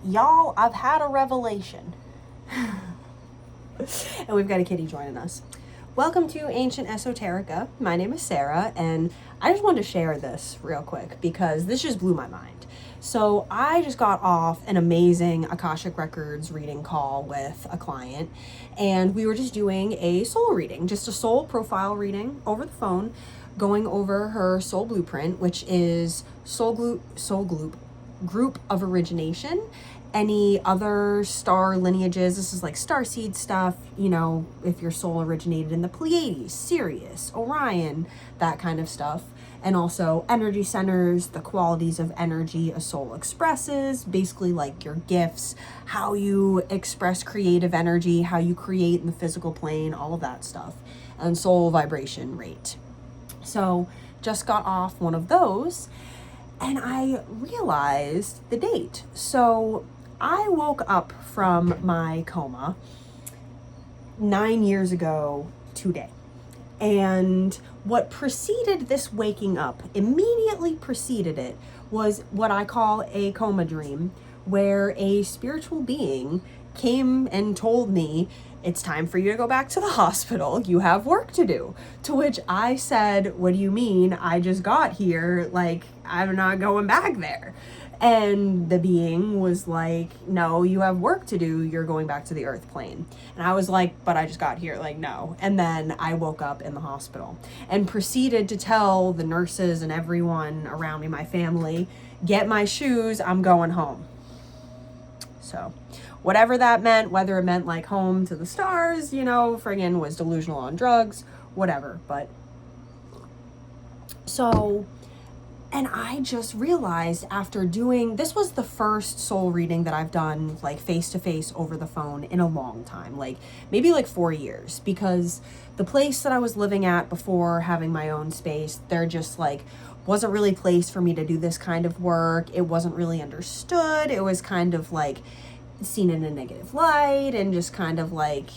Y'all, I've had a revelation. And we've got a kitty joining us. Welcome to Ancient Esoterica. My name is Sarah, and I just wanted to share this real quick because this just blew my mind. So I just got off an amazing Akashic Records reading call with a client, and we were just doing a soul reading, just a soul profile reading over the phone, going over her soul blueprint, which is soul group of origination, any other star lineages. This is like starseed stuff, you know, if your soul originated in the Pleiades, Sirius, Orion, that kind of stuff. And also energy centers, the qualities of energy a soul expresses, basically like your gifts, how you express creative energy, how you create in the physical plane, all of that stuff, and soul vibration rate. So just got off one of those, and I realized the date. So I woke up from my coma 9 years ago today. And what preceded this waking up, immediately preceded it, was what I call a coma dream, where a spiritual being came and told me, it's time for you to go back to the hospital. You have work to do. To which I said, what do you mean? I just got here. Like, I'm not going back there. And the being was like, no, you have work to do. You're going back to the earth plane. And I was like, but I just got here. Like, no. And then I woke up in the hospital and proceeded to tell the nurses and everyone around me, my family, get my shoes. I'm going home. So whatever that meant, whether it meant like home to the stars, you know, friggin' was delusional on drugs, whatever. But so, and I just realized after doing, this was the first soul reading that I've done like face to face over the phone in a long time, like maybe like 4 years, because the place that I was living at before having my own space, they're just like, wasn't really a place for me to do this kind of work. It wasn't really understood. It was kind of like seen in a negative light and just kind of like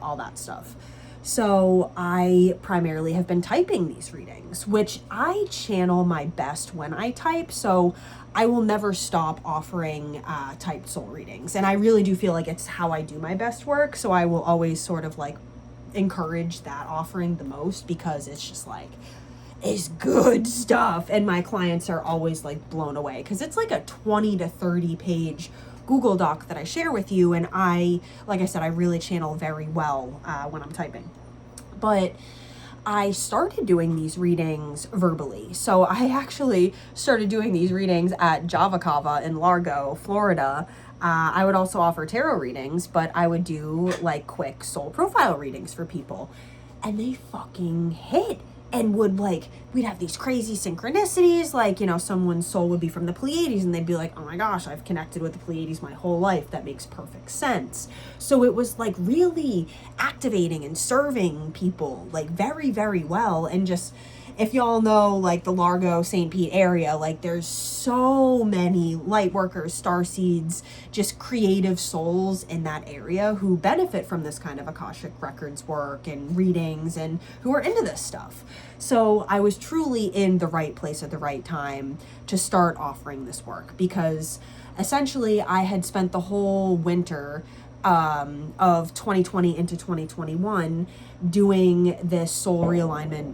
all that stuff. So I primarily have been typing these readings, which I channel my best when I type. So I will never stop offering typed soul readings. And I really do feel like it's how I do my best work. So I will always sort of like encourage that offering the most, because it's just like, it's good stuff. And my clients are always like blown away, because it's like a 20 to 30 page Google Doc that I share with you. And I, like I said, I really channel very well when I'm typing. But I started doing these readings verbally. So I actually started doing these readings at Java Cava in Largo, Florida. I would also offer tarot readings, but I would do like quick soul profile readings for people. And they fucking hit. And would like, we'd have these crazy synchronicities, like, you know, someone's soul would be from the Pleiades and they'd be like, oh my gosh, I've connected with the Pleiades my whole life. That makes perfect sense. So it was like really activating and serving people like very, very well. And just, if y'all know like the Largo, St. Pete area, like there's so many light workers, starseeds, just creative souls in that area who benefit from this kind of Akashic Records work and readings and who are into this stuff. So I was truly in the right place at the right time to start offering this work, because essentially I had spent the whole winter of 2020 into 2021 doing this soul realignment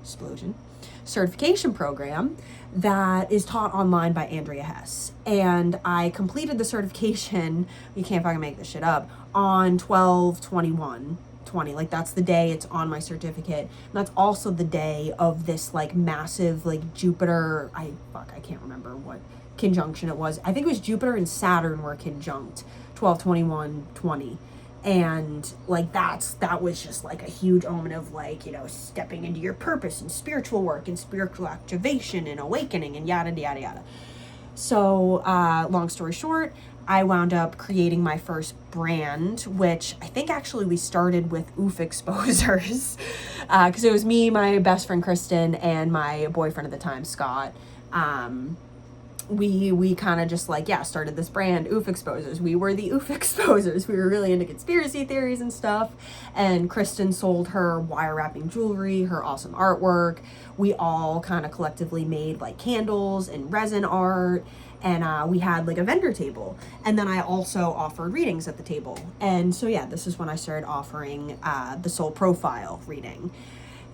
explosion certification program that is taught online by Andrea Hess. And I completed the certification, you can't fucking make this shit up, on 12/21/20. Like that's the day it's on my certificate. And that's also the day of this like massive like Jupiter, I can't remember what conjunction it was. I think it was Jupiter and Saturn were conjunct 12/21/20. And like that was just like a huge omen of like, you know, stepping into your purpose and spiritual work and spiritual activation and awakening and yada yada yada. So long story short, I wound up creating my first brand, which I think actually we started with oof exposers, because it was me, my best friend Kristen, and my boyfriend at the time, Scott. We kind of just like, started this brand, Oof Exposers. We were the Oof Exposers. We were really into conspiracy theories and stuff. And Kristen sold her wire wrapping jewelry, her awesome artwork. We all kind of collectively made like candles and resin art. and we had like a vendor table, and then I also offered readings at the table. And so yeah, this is when I started offering the soul profile reading.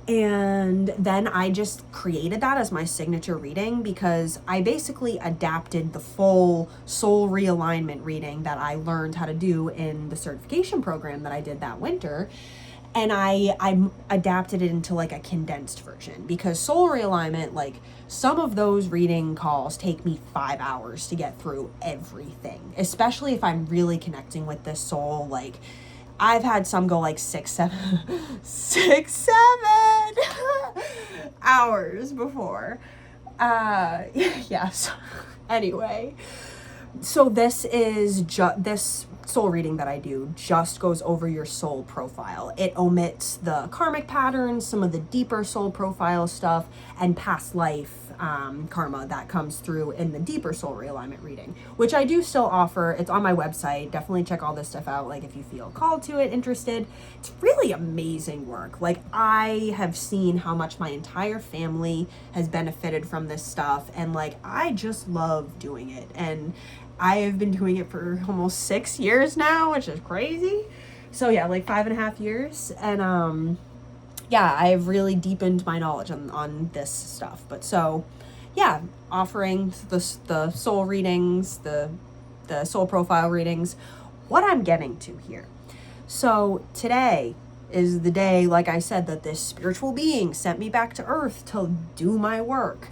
And then I just created that as my signature reading, because I basically adapted the full soul realignment reading that I learned how to do in the certification program that I did that winter. And I adapted it into like a condensed version, because soul realignment, like some of those reading calls take me 5 hours to get through everything, especially if I'm really connecting with this soul. Like I've had some go like 6-7 hours before. Yes. Anyway, so this is this soul reading that I do just goes over your soul profile. It omits the karmic patterns, some of the deeper soul profile stuff, and past life karma that comes through in the deeper soul realignment reading, which I do still offer. It's on my website. Definitely check all this stuff out, like if you feel called to it, interested. It's really amazing work. Like I have seen how much my entire family has benefited from this stuff, and like I just love doing it. And I have been doing it for almost 6 years now, which is crazy. So yeah, like 5.5 years. And yeah, I've really deepened my knowledge on this stuff. But so yeah, offering the soul readings, the soul profile readings, what I'm getting to here. So today is the day, like I said, that this spiritual being sent me back to earth to do my work.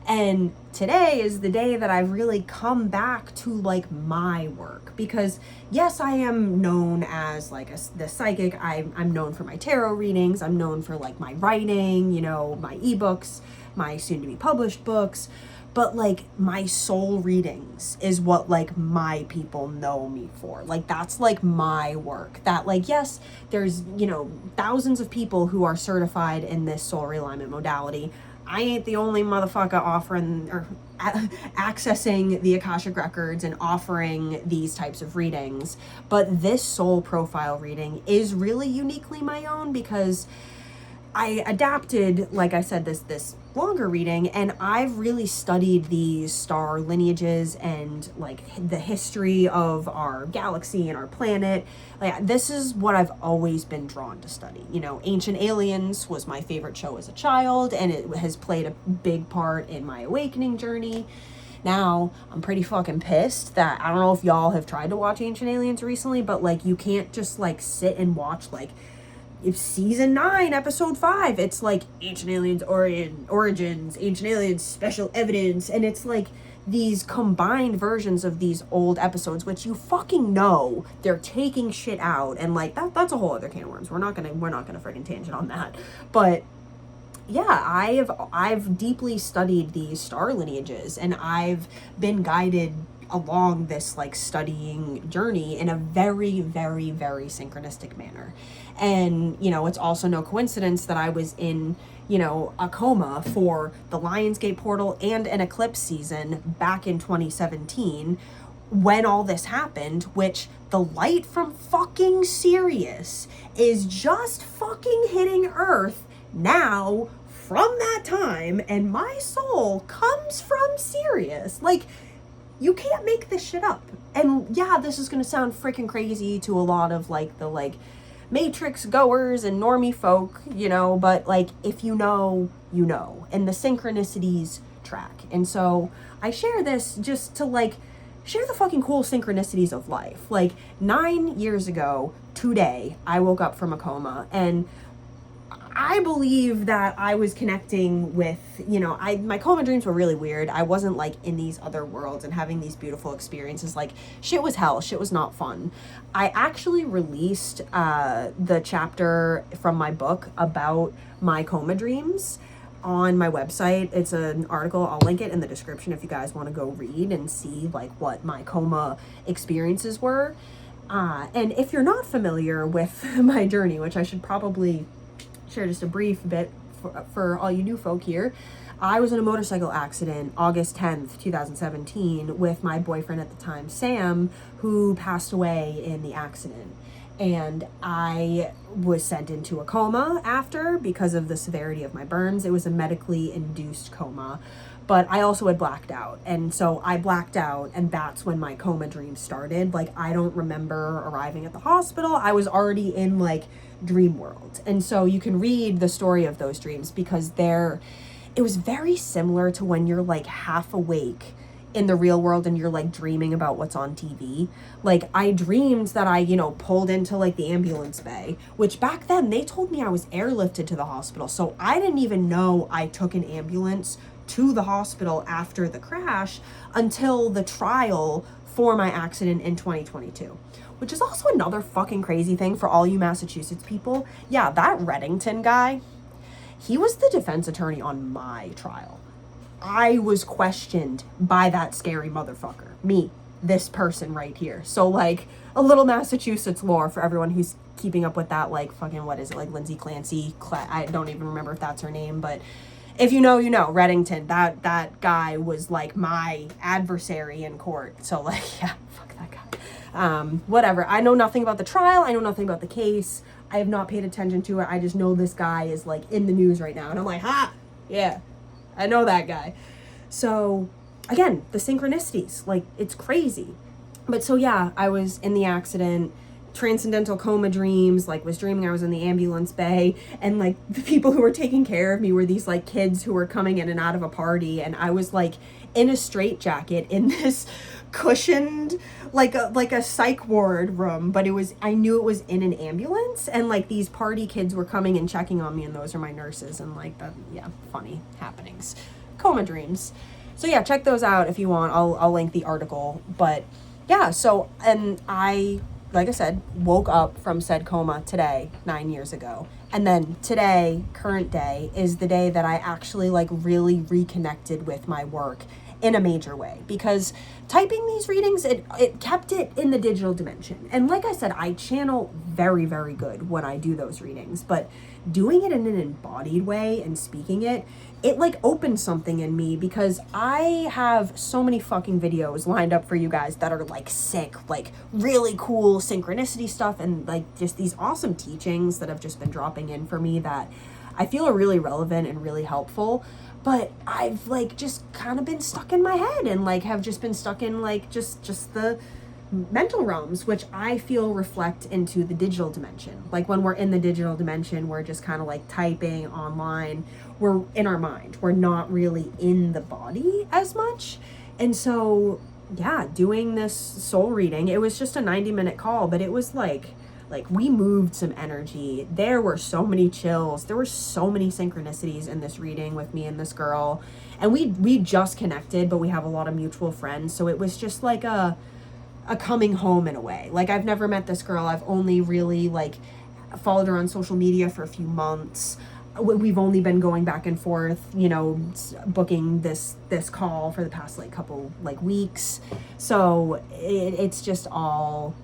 And today is the day that I've really come back to like my work, because yes, I am known as like the psychic. I'm known for my tarot readings. I'm known for like my writing, you know, my ebooks, my soon to be published books. But like my soul readings is what like my people know me for. Like that's like my work. That like, yes, there's, you know, thousands of people who are certified in this soul realignment modality. I ain't the only motherfucker offering or accessing the Akashic Records and offering these types of readings. But this soul profile reading is really uniquely my own, because I adapted, like I said, this longer reading, and I've really studied these star lineages and like the history of our galaxy and our planet. Like this is what I've always been drawn to study. You know, Ancient Aliens was my favorite show as a child, and it has played a big part in my awakening journey. Now, I'm pretty fucking pissed that, I don't know if y'all have tried to watch Ancient Aliens recently, but like you can't just like sit and watch like if season 9 episode 5, it's like Ancient Aliens origins, Ancient Aliens special evidence, and it's like these combined versions of these old episodes, which you fucking know they're taking shit out, and like that's a whole other can of worms. We're not gonna freaking tangent on that. But yeah, I've deeply studied these star lineages, and I've been guided along this like studying journey in a very, very, very synchronistic manner. And, you know, it's also no coincidence that I was in, you know, a coma for the Lionsgate portal and an eclipse season back in 2017 when all this happened, which the light from fucking Sirius is just fucking hitting Earth now from that time, and my soul comes from Sirius. Like, you can't make this shit up. And yeah, this is gonna sound freaking crazy to a lot of like the like Matrix goers and normie folk, you know, but like if you know, you know, and the synchronicities track. And so I share this just to like share the fucking cool synchronicities of life. Like 9 years ago today, I woke up from a coma, and I believe that I was connecting with, you know, my coma dreams were really weird. I wasn't like in these other worlds and having these beautiful experiences. Like shit was hell. Shit was not fun. I actually released the chapter from my book about my coma dreams on my website. It's an article. I'll link it in the description if you guys want to go read and see like what my coma experiences were. And if you're not familiar with my journey, which I should probably share just a brief bit for all you new folk here. I was in a motorcycle accident August 10th, 2017 with my boyfriend at the time, Sam, who passed away in the accident. And I was sent into a coma after because of the severity of my burns. It was a medically induced coma. but I also had blacked out. And so I blacked out, and that's when my coma dream started. Like, I don't remember arriving at the hospital. I was already in like dream world. And so you can read the story of those dreams, because it was very similar to when you're like half awake in the real world and you're like dreaming about what's on TV. Like, I dreamed that I, pulled into like the ambulance bay, which back then they told me I was airlifted to the hospital. So I didn't even know I took an ambulance to the hospital after the crash until the trial for my accident in 2022, which is also another fucking crazy thing for all you Massachusetts people. Yeah, that Reddington guy, he was the defense attorney on my trial. I was questioned by that scary motherfucker. Me, this person right here. So like a little Massachusetts lore for everyone who's keeping up with that, like fucking, what is it, like Lindsay Clancy? I don't even remember if that's her name, but if you know, Reddington, that guy was like my adversary in court. So like, yeah, fuck that guy. Whatever. I know nothing about the trial. I know nothing about the case. I have not paid attention to it. I just know this guy is like in the news right now. And I'm like, yeah, I know that guy. So again, the synchronicities, like, it's crazy. But so yeah, I was in the accident, transcendental coma dreams, like was dreaming I was in the ambulance bay, and like the people who were taking care of me were these like kids who were coming in and out of a party, and I was like in a straitjacket in this cushioned like a psych ward room, but I knew it was in an ambulance, and like these party kids were coming and checking on me, and those are my nurses, and like that, yeah, funny happenings, coma dreams. So yeah, check those out if you want. I'll link the article. But yeah, so, and I, like I said, woke up from said coma today, 9 years ago. And then today, current day, is the day that I actually like really reconnected with my work in a major way, because typing these readings, it kept it in the digital dimension. And like I said, I channel very, very good when I do those readings, but doing it in an embodied way and speaking it like opened something in me, because I have so many fucking videos lined up for you guys that are like sick, like really cool synchronicity stuff, and like just these awesome teachings that have just been dropping in for me that I feel are really relevant and really helpful. But I've like just kind of been stuck in my head, and like have just been stuck in like just the mental realms, which I feel reflect into the digital dimension. Like when we're in the digital dimension, we're just kind of like typing online, we're in our mind, we're not really in the body as much. And so yeah, doing this soul reading, it was just a 90-minute call, but it was like we moved some energy. There were so many chills. There were so many synchronicities in this reading with me and this girl. And we just connected, but we have a lot of mutual friends. So it was just like a coming home in a way. Like, I've never met this girl. I've only really like followed her on social media for a few months. We've only been going back and forth, booking this call for the past like couple like weeks. So it's just all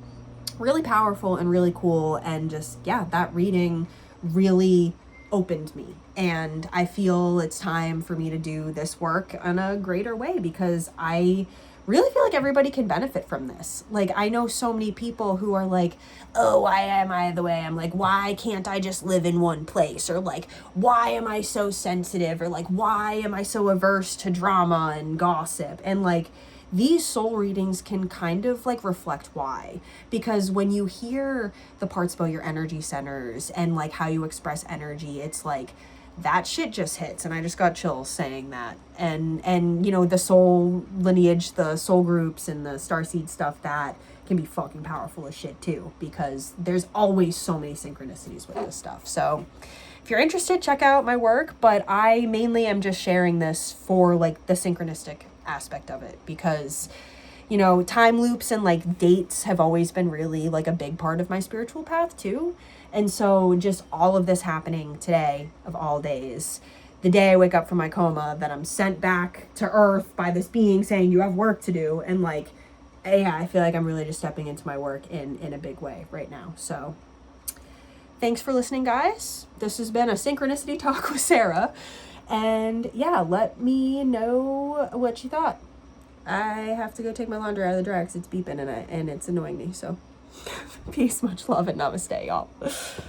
really powerful and really cool, and just, yeah, that reading really opened me, and I feel it's time for me to do this work in a greater way, because I really feel like everybody can benefit from this. Like, I know so many people who are like, oh, why am I the way I'm? Like, why can't I just live in one place? Or like, why am I so sensitive? Or like, why am I so averse to drama and gossip? And like, these soul readings can kind of like reflect why, because when you hear the parts about your energy centers and like how you express energy, it's like that shit just hits. And I just got chills saying that. And the soul lineage, the soul groups and the starseed stuff, that can be fucking powerful as shit too, because there's always so many synchronicities with this stuff. So if you're interested, check out my work, but I mainly am just sharing this for like the synchronistic aspect of it, because time loops and like dates have always been really like a big part of my spiritual path too. And so just all of this happening today, of all days, the day I wake up from my coma, that I'm sent back to earth by this being saying you have work to do, and like, yeah, I feel like I'm really just stepping into my work in a big way right now. So thanks for listening, guys. This has been a Synchronicity Talk with Sara. And yeah, let me know what you thought. I have to go take my laundry out of the dryer because it's beeping and it's annoying me. So peace, much love, and namaste, y'all.